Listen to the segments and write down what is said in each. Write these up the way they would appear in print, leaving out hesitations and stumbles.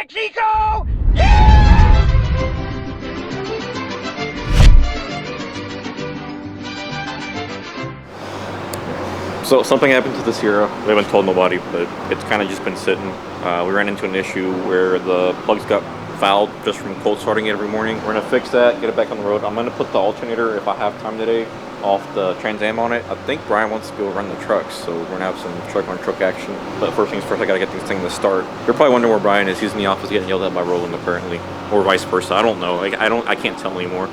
Mexico! So something happened to the Sierra. We haven't told nobody, but it's kind of just been sitting. We ran into an issue where the plugs got fouled just from cold starting it every morning. We're gonna fix that, get it back on the road. I'm gonna put the alternator, if I have time today, off the Trans Am on it. I think Brian wants to go run the trucks, so we're gonna have some truck on truck action. But first things first, I gotta get this thing to start. You're probably wondering where Brian is. He's in the office getting yelled at by Roland apparently, or vice versa. I don't know. I can't tell anymore.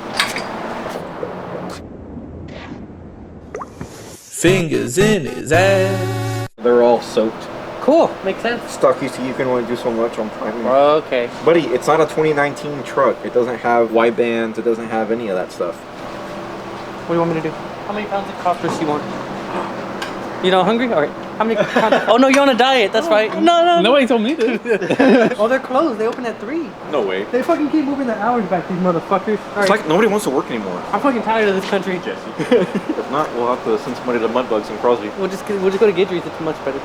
Fingers in his ass. They're all soaked. Cool, makes sense. Stock UC, you can only do so much on priming. Okay. Buddy, it's not a 2019 truck. It doesn't have wide bands. It doesn't have any of that stuff. What do you want me to do? How many pounds of coppers do you want? You not hungry? All right. How many pounds? Oh no, you're on a diet. That's right. No. Nobody told me this. Oh, they're closed. They open at 3. No way. They fucking keep moving their hours back, these motherfuckers. All It's right. like nobody wants to work anymore. I'm fucking tired of this country. Jesse. If not, we'll have to send somebody to Mudbugs in Crosby. We'll just go to Gidry's. It's much better.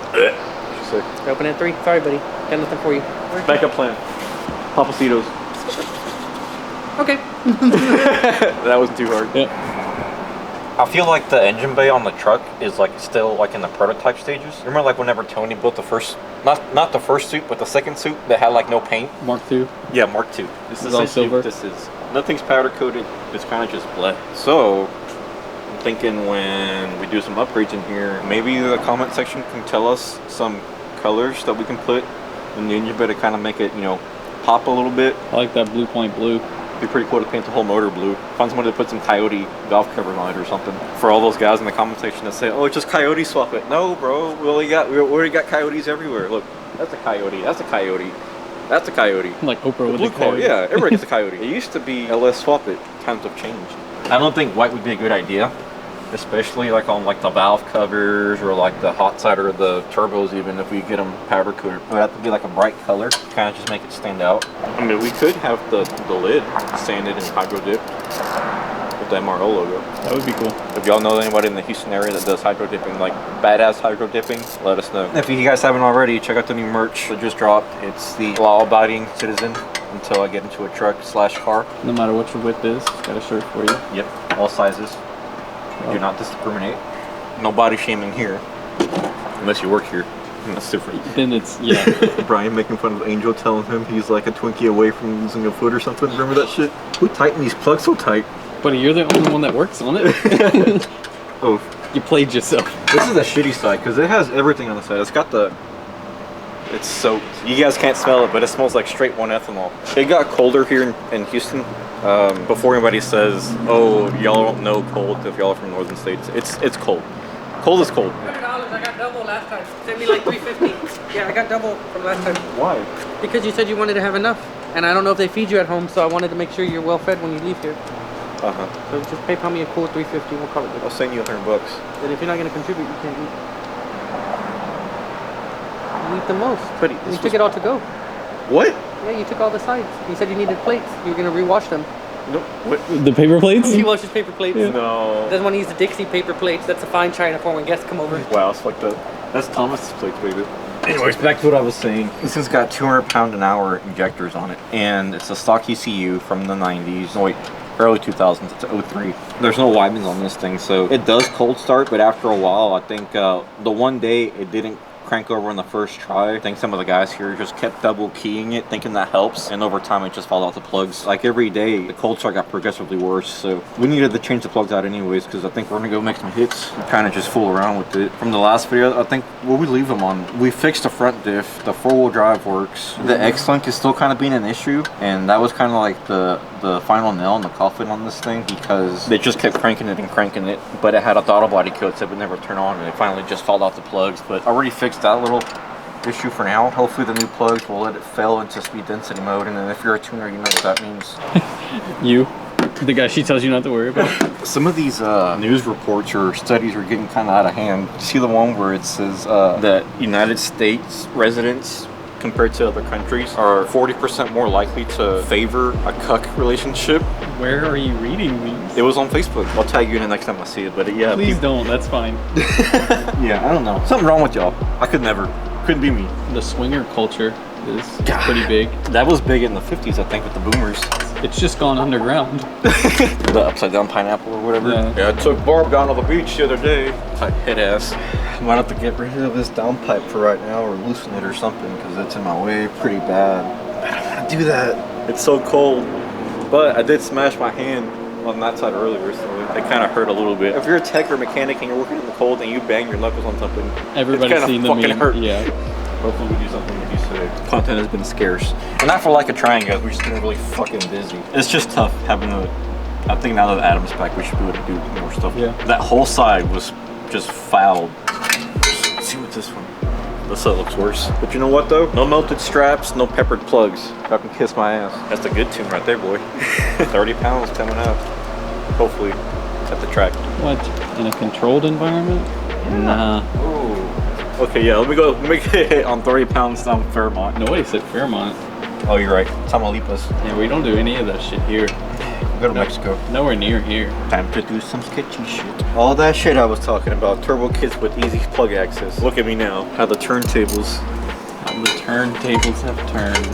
She's sick. They open at 3. Sorry, buddy. Got nothing for you. Backup plan. Papacitos. Okay. That wasn't too hard. Yeah. I feel like the engine bay on the truck is like still like in the prototype stages. Remember like whenever Tony built the first, not the first suit, but the second suit that had like no paint? Mark II. Yeah, Mark II. This is all essentially silver. what this is. Nothing's powder coated. It's kind of just black. So I'm thinking when we do some upgrades in here, maybe the comment section can tell us some colors that we can put in the engine bay to kind of make it, you know, pop a little bit. I like that Blue Point blue. It'd be pretty cool to paint the whole motor blue. Find somebody to put some Coyote valve covers on it or something. For all those guys in the comment section that say, "Oh, it's just Coyote swap it." No, bro. We already got Coyotes everywhere. Look, that's a Coyote. That's a Coyote. That's a Coyote. Like Oprah with Blue the car, coyote. yeah. Everybody gets a Coyote. It used to be LS swap it. Times have changed. I don't think white would be a good idea, especially like on like the valve covers or like the hot side or the turbos. Even if we get them powder coated, it would have to be like a bright color, kind of just make it stand out. I mean, we could have the lid sanded and hydro dipped with the MRO logo. That would be cool. If y'all know anybody in the Houston area that does hydro dipping, like badass hydro dipping, let us know. If you guys haven't already, check out the new merch that just dropped. It's the law-abiding citizen until I get into a truck / car. No matter what your width is, got a shirt for you. Yep, all sizes. We do not discriminate. No body shaming here, unless you work here. That's different. Then it's, yeah. Brian making fun of Angel, telling him he's like a Twinkie away from losing a foot or something. Remember that shit? Who tightened these plugs so tight? Buddy, you're the only one that works on it. Oh, You played yourself. this is a shitty side because it has everything on the side. It's got the... It's soaked. You guys can't smell it, but it smells like straight 1 ethanol. It got colder here in Houston. Before anybody says, "Oh, y'all don't know cold," if y'all are from northern states, it's cold. Cold is cold. $100. I got double last time. Sent me like $350. Yeah, I got double from last time. Why? Because you said you wanted to have enough, and I don't know if they feed you at home, so I wanted to make sure you're well fed when you leave here. So just PayPal me a cool $350. We'll call it good. I'll send you $100. And if you're not gonna contribute, you can't eat. You eat the most. But You took it all to go. What? Yeah, you took all the sides. You said you needed plates. You were gonna rewash them. No. What? The paper plates? He washes paper plates. Yeah. No. Doesn't want to use the Dixie paper plates. That's a fine china for when guests come over. Wow, it's fucked up. That's Thomas's plates, baby. Anyways, back to what I was saying. This has got 200 pound an hour injectors on it, and it's a stock ECU from the 90s. No, wait, early 2000s. It's 03. There's no wipings on this thing, so it does cold start, but after a while, I think the one day it didn't crank over on the first try. I think some of the guys here just kept double keying it, thinking that helps, and over time it just fall out the plugs. Like every day, the cold start got progressively worse, so we needed to change the plugs out anyways, because I think we're gonna go make some hits and kind of just fool around with it. From the last video, I think, what we leave them on, we fixed the front diff, the 4-wheel drive works, the X-Link is still kind of being an issue, and that was kind of like the final nail in the coffin on this thing, because they just kept cranking it, but it had a throttle body coat that would never turn on, and it finally just fall out the plugs. But I already fixed that little issue for now. Hopefully the new plugs will let it fail into speed density mode, and then if you're a tuner, you know what that means. You. The guy she tells you not to worry about. Some of these news reports or studies are getting kind of out of hand. See the one where it says that United States residents compared to other countries are 40% more likely to favor a cuck relationship. Where are you reading these? It was on Facebook. I'll tag you in the next time I see it, but yeah. Please don't, that's fine. Yeah, I don't know. Something wrong with y'all. I could never. Couldn't be me. The swinger culture It's pretty big. That was big in the 50s, I think, with the boomers. It's just gone underground. The upside down pineapple or whatever. Yeah. I took Barb down to the beach the other day. Tight head ass. I might have to get rid of this downpipe for right now or loosen it or something because it's in my way pretty bad. I don't want to do that. It's so cold. But I did smash my hand on that side earlier, so it kind of hurt a little bit. If you're a tech or mechanic and you're working in the cold and you bang your knuckles on something, Everybody's seen the meme. hurt. Yeah. Hopefully we do something to be safe. Content has been scarce. And not for lack of trying, guys. We've just been really fucking busy. It's just tough having a... I think now that Adam's back, we should be able to do more stuff. Yeah. That whole side was just fouled. Let's see what this one... This side looks worse. But you know what, though? No melted straps, no peppered plugs. I can kiss my ass. That's a good tune right there, boy. 30 pounds coming out. Hopefully, at the track. What? In a controlled environment? Nah. Oh. Okay, yeah, let me go make a hit on 30 pounds down Fairmont. Nobody said Fairmont. Oh, you're right. Tamaulipas. Yeah, we don't do any of that shit here. We go to Mexico. Nowhere near here. Time to do some sketchy shit. All that shit I was talking about. Turbo kits with easy plug access. Look at me now. How the turntables. How the turntables have turned.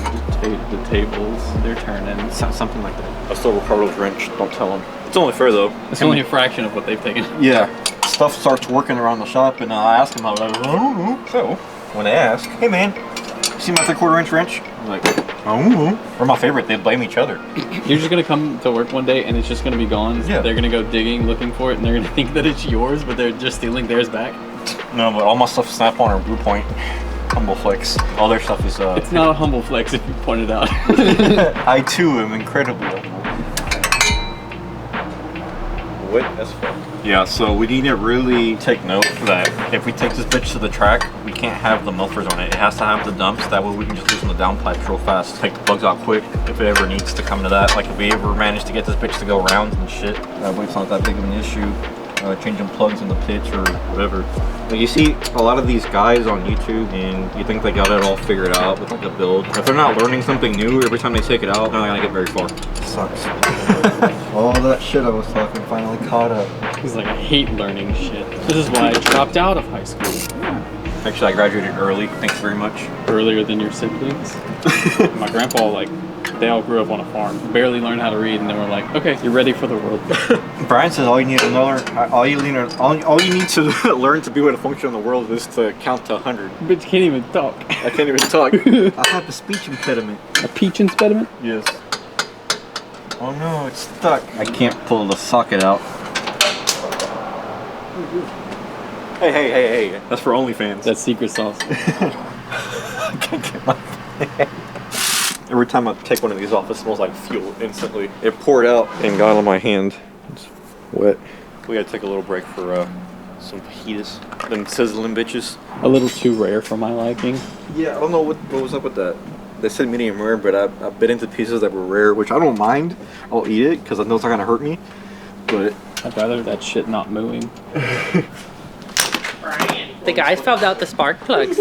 The tables, they're turning. Something like that. I stole Ricardo's wrench. Don't tell him. It's only fair though. It's only a fraction of what they've taken. Yeah. Stuff starts working around the shop and I ask him, I was like, I don't know. So, when they ask, hey man, see my 3/4 inch wrench? I'm like, I don't know. Or my favorite, they blame each other. You're just gonna come to work one day and it's just gonna be gone. Yeah. They're gonna go digging, looking for it, and they're gonna think that it's yours, but they're just stealing theirs back. No, but all my stuff is Snap-on or Blue Point. Humble flex. All their stuff is It's not a humble flex if you point it out. I too am incredibly humble. Wet as fuck. Yeah, so we need to really take note that if we take this bitch to the track, we can't have the mufflers on it. It has to have the dumps. That way we can just loosen the downpipes real fast. Take the plugs out quick if it ever needs to come to that. Like if we ever manage to get this bitch to go round and shit, that way it's not that big of an issue. Changing plugs in the pits or whatever. Like you see a lot of these guys on YouTube and you think they got it all figured out with like a build. If they're not learning something new every time they take it out, they're not gonna get very far. Sucks. All that shit I was talking finally caught up. He's like, I hate learning shit. This is why I dropped out of high school. Actually, I graduated early. Thanks very much. Earlier than your siblings. My grandpa, like, they all grew up on a farm. Barely learned how to read, and they were like, okay, you're ready for the world. Brian says all you need to learn to be able to function in the world is to count to 100. But you can't even talk. I can't even talk. I have a speech impediment. A peach impediment? Yes. Oh no, it's stuck. I can't pull the socket out. Hey. That's for OnlyFans. That's secret sauce. I can't get my... Every time I take one of these off, it smells like fuel instantly. It poured out and got on my hand. It's wet. We gotta take a little break for some fajitas. Them sizzling bitches. A little too rare for my liking. Yeah, I don't know what was up with that. They said medium rare, but I bit into pieces that were rare, which I don't mind. I'll eat it because I know it's not gonna hurt me. But I'd rather that shit not moving. The guys found out the spark plugs.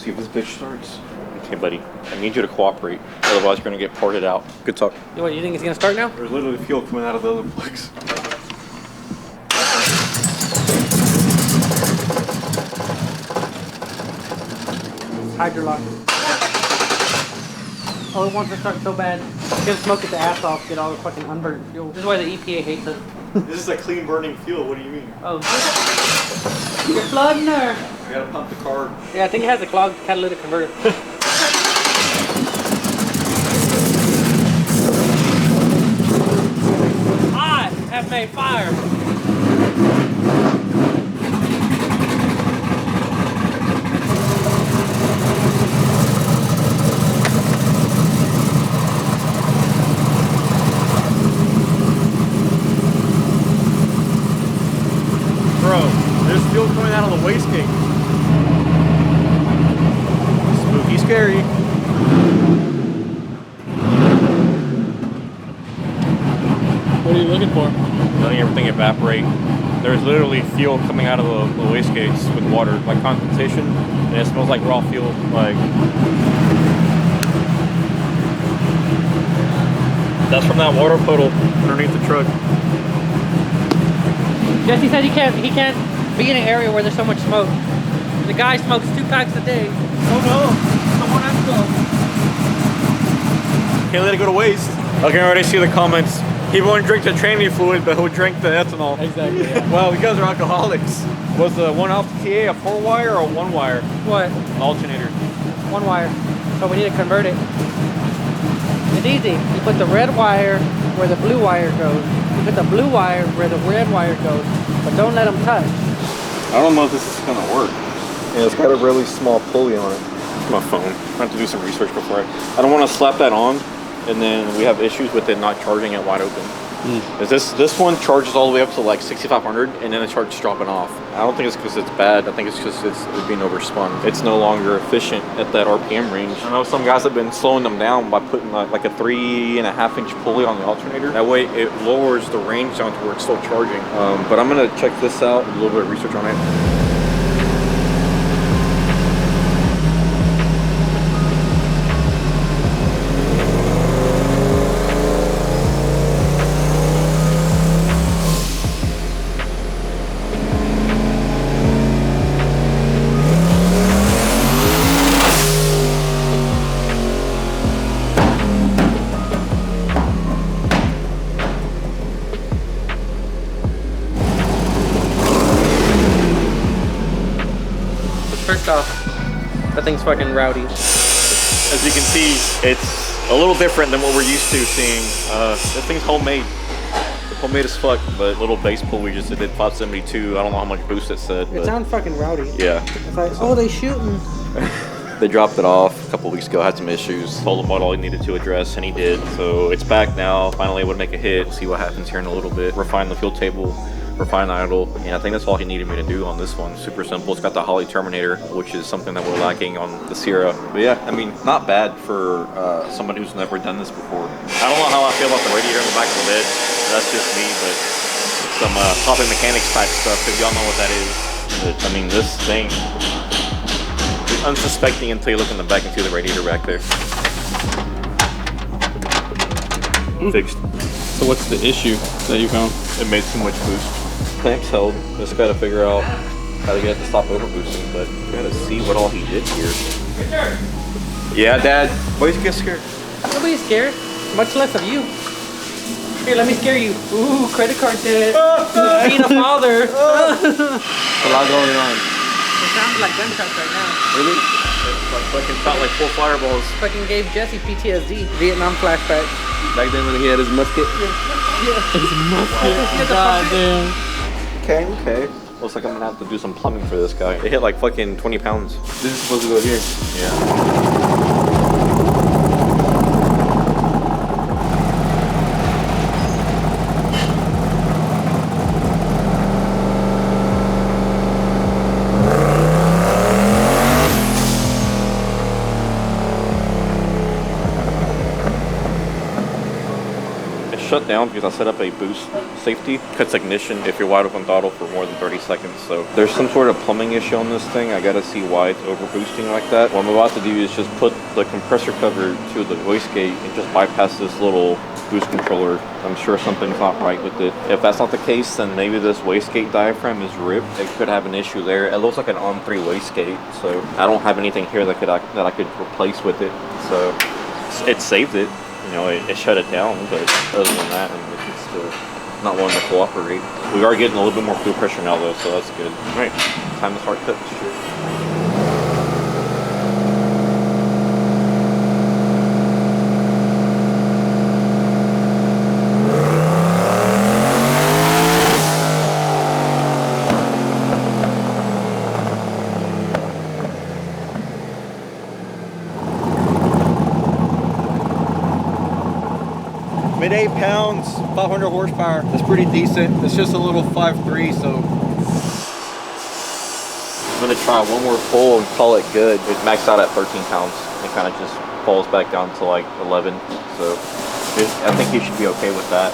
see if this bitch starts. Okay, buddy. I need you to cooperate. Otherwise, you're gonna get ported out. Good talk. What, you think it's gonna start now? There's literally fuel coming out of the other plugs. Hydrolock. Oh, it wants to start so bad. It's gonna smoke its ass off, get all the fucking unburned fuel. This is why the EPA hates us. This is a clean burning fuel. What do you mean? Oh, you're flooding her. I gotta pump the car. Yeah, I think it has a clogged catalytic converter. I have made fire. Bro, there's fuel coming out of the wastegate. Spooky scary. What are you looking for? Letting everything evaporate. There's literally fuel coming out of the wastegates with water, like condensation, and it smells like raw fuel. Like that's from that water puddle underneath the truck. Jesse said he can't be in an area where there's so much smoke. The guy smokes 2 packs a day. Oh no! Someone has to go. Can't let it go to waste. I can already see the comments. He won't drink the training fluid, but he'll drink the ethanol. Exactly. Yeah. Well, you guys are alcoholics. Was the one off the TA a 4-wire or a 1-wire? What? An alternator. 1 wire. So we need to convert it. It's easy. You put the red wire where the blue wire goes. You put the blue wire where the red wire goes. But don't let them touch. I don't know if this is gonna work. Yeah, it's got a really small pulley on it. My phone. I have to do some research before I don't want to slap that on, and then we have issues with it not charging it wide open. Is this one charges all the way up to like 6,500, and then it starts dropping off. I don't think it's because it's bad. I think it's just it's being overspun. It's no longer efficient at that RPM range. I know some guys have been slowing them down by putting like a 3.5-inch pulley on the alternator. That way it lowers the range down to where it's still charging. But I'm gonna check this out. A little bit of research on it. First off, that thing's fucking rowdy. As you can see, it's a little different than what we're used to seeing. This thing's homemade. It's homemade as fuck, but little base pull we just did 572. I don't know how much boost it said. It sounds fucking rowdy. Yeah. It's like, oh, they shooting. They dropped it off a couple weeks ago, had some issues. Told him what all he needed to address, and he did. So it's back now, finally able to make a hit. We'll see what happens here in a little bit. Refine the fuel table, refine idle, and I think that's all he needed me to do on this one. Super simple. It's got the Holly Terminator, which is something that we're lacking on the Sierra. But yeah, I mean, not bad for somebody who's never done this before. I don't know how I feel about the radiator in the back of the lid. That's just me, but some popping mechanics type stuff, if y'all know what that is. But, I mean, this thing is unsuspecting until you look in the back and see the radiator back there. Fixed. So what's the issue that you found? It made too much boost. Clamps held. Just gotta figure out how to get it to stop over boosting, but we gotta see what all he did here. Yeah, Dad. Why you get scared? Nobody's scared. Much less of you. Here, let me scare you. Ooh, credit card debt. Being a father. A lot going on. It sounds like gunshots right now. Really? It's like fucking shot like 4 fireballs. Fucking gave Jesse PTSD. Vietnam flashback. Back then when he had his musket. God damn. Okay. Looks like I'm gonna have to do some plumbing for this guy. It hit like fucking 20 pounds. This is supposed to go here. Yeah. Shut down because I set up a boost safety. Cuts ignition if you're wide open throttle for more than 30 seconds. So there's some sort of plumbing issue on this thing. I gotta see why it's over boosting like that. What I'm about to do is just put the compressor cover to the wastegate and just bypass this little boost controller. I'm sure something's not right with it. If that's not the case, then maybe this wastegate diaphragm is ripped. It could have an issue there. It looks like an on-3 wastegate, so I don't have anything here that I could replace with it. So it saved it. You know, it shut it down, but other than that, I mean, it's still not wanting to cooperate. We are getting a little bit more fuel pressure now, though, so that's good. All right, time to start cutting shit. Mid 8 pounds, 500 horsepower. That's pretty decent. It's just a little 5.3, so. I'm gonna try one more pull and call it good. It maxed out at 13 pounds. It kind of just falls back down to like 11. So I think you should be okay with that.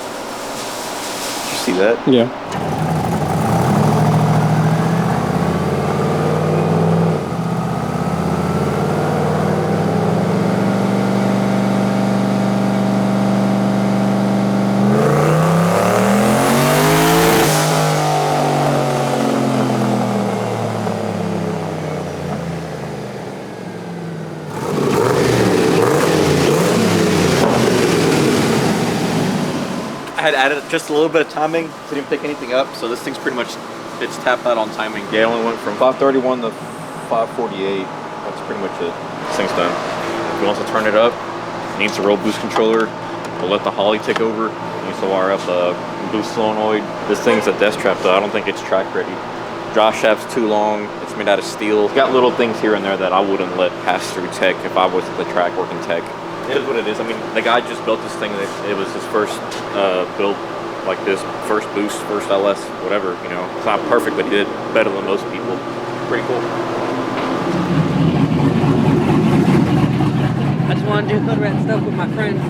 Did you see that? Yeah. had added just a little bit of timing. Didn't pick anything up, so this thing's pretty much, it's tapped out on timing. Yeah, it only went from 531 to 548. That's pretty much it. This thing's done. If he wants to turn it up, it needs a roll boost controller. We'll let the Holly take over. It needs to wire up the boost solenoid. This thing's a desk trap though. I don't think it's track ready. Draw shaft's too long. It's made out of steel. It's got little things here and there that I wouldn't let pass through tech if I was at the track working tech. It is what it is. I mean, the guy just built this thing. It was his first build like this, first boost, first LS, whatever, you know. It's not perfect, but he did better than most people. Pretty cool. I just want to do hood rat stuff with my friends.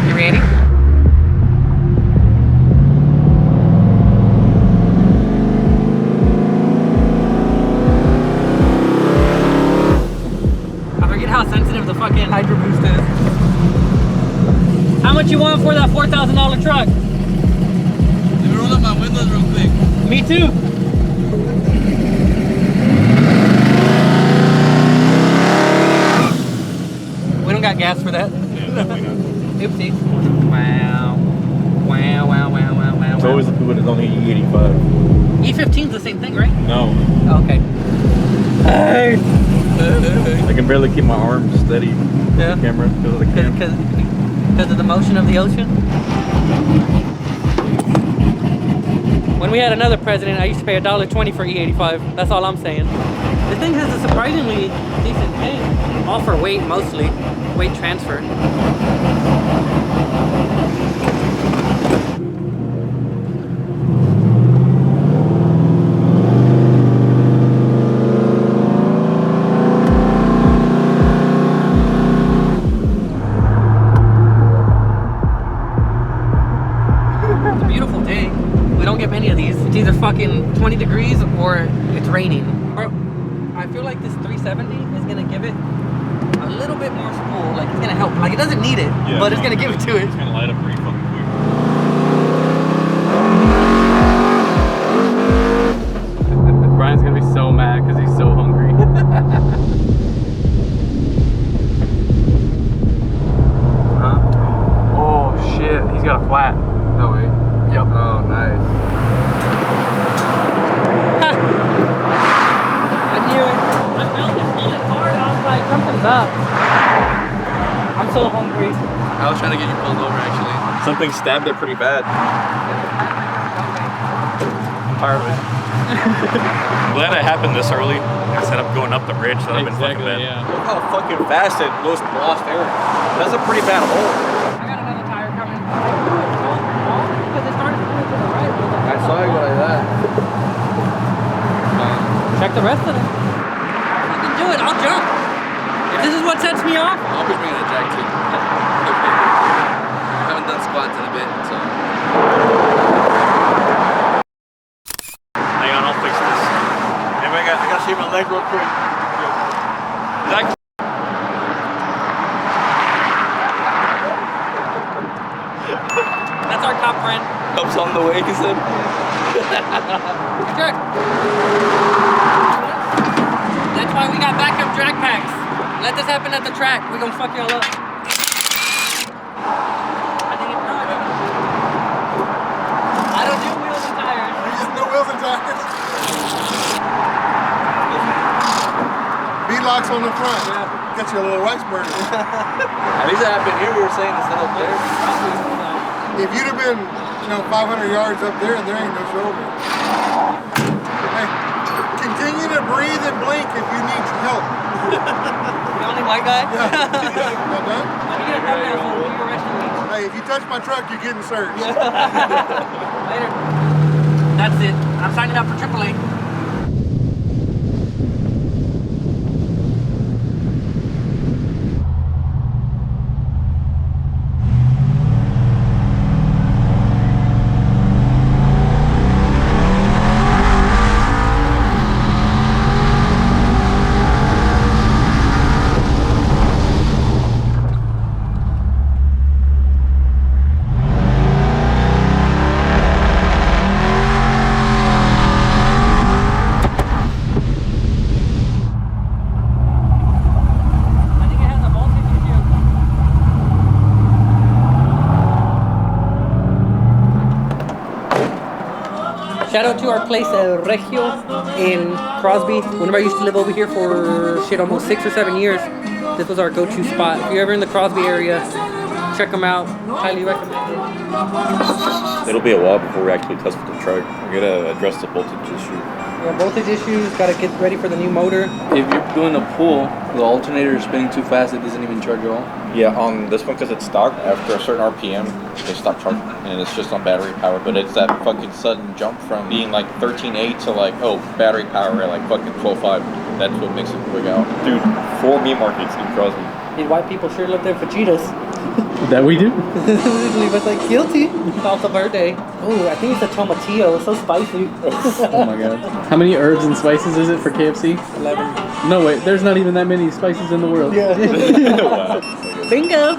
You ready? I forget how sensitive the fucking hydro boost is. How much you want for that $4,000 truck? Let me roll up my windows real quick. Me too. We don't got gas for that. Oopsie. Wow. Wow, wow, wow, wow, wow. It's always the people that don't need E85. E15's the same thing, right? No. Oh, okay. Hey. I can barely keep my arms steady. Yeah. The camera because of the camera. Because of the motion of the ocean. When we had another president, I used to pay $1.20 for E85. That's all I'm saying. This thing has a surprisingly decent tank. All for weight mostly. Weight transfer. It's a beautiful day. We don't get many of these. It's either fucking 20 degrees or it's raining. Bro, I feel like this 370 is gonna give it a little bit more spool. Like it's gonna help. Like it doesn't need it, Yeah, but it's gonna give it to it. It's gonna light up pretty fucking quick. Brian's gonna be so mad because he's so hungry. Huh? Oh shit, he's got a flat. No way. Yep. Oh, nice. I knew it. I felt it pulling hard. I was like, something's up. I'm so hungry. I was trying to get you pulled over actually. Something stabbed it pretty bad. I'm tired of it. I'm glad it happened this early instead of going up the ridge. That would have been fucking bad. Yeah. Look how fucking fast it lost air. That's a pretty bad hole. I got another tire coming. Because it started to to the right. I saw it go like that. Check the rest of it. I can do it. I'll jump. If this is what sets me off. I'll be bringing a jack too. I haven't done squats in a bit, so. Hang on, I'll fix this. Anyway, I gotta shave my leg real quick. That's our top friend. Helps on the way, he said. Jerk. That's why we got backup drag packs. Let this happen at the track. We're gonna fuck y'all up. I think it's not. I don't do wheels and tires. No wheels and tires. V-locks on the front. Yeah. Got you a little rice burner. At least it happened here. We were saying instead up there. If you'd have been, 500 yards up there, there ain't no shoulder. Hey, continue to breathe and blink if you need help. The only white guy? Yeah. Not done? Let me get a thumbnail so you're arresting me. Hey, if you touch my truck, you're getting searched. Later. That's it. I'm signing up for AAA. Shout out to our place, Regio, in Crosby. Whenever I used to live over here for shit almost 6 or 7 years, this was our go-to spot. If you're ever in the Crosby area, check them out. Highly recommend it. It'll be a while before we actually test with the truck. We're gonna address the voltage issue. Yeah, voltage issues. Gotta get ready for the new motor. If you're doing a pull, the alternator is spinning too fast, it doesn't even charge at all. Yeah, on this one, because it's stock, after a certain RPM, they stop charging. And it's just on battery power. But it's that fucking sudden jump from being like 13.8 to like, oh, battery power at like fucking 12.5. That's what makes it wig out. Dude, 4 meat markets in Crosby. These white people sure love their fajitas. That we do? Leave us like guilty. It's also birthday. Oh, I think it's a tomatillo. It's so spicy. Oh my god. How many herbs and spices is it for KFC? 11. No, wait, there's not even that many spices in the world. Yeah. Wow. Bingo.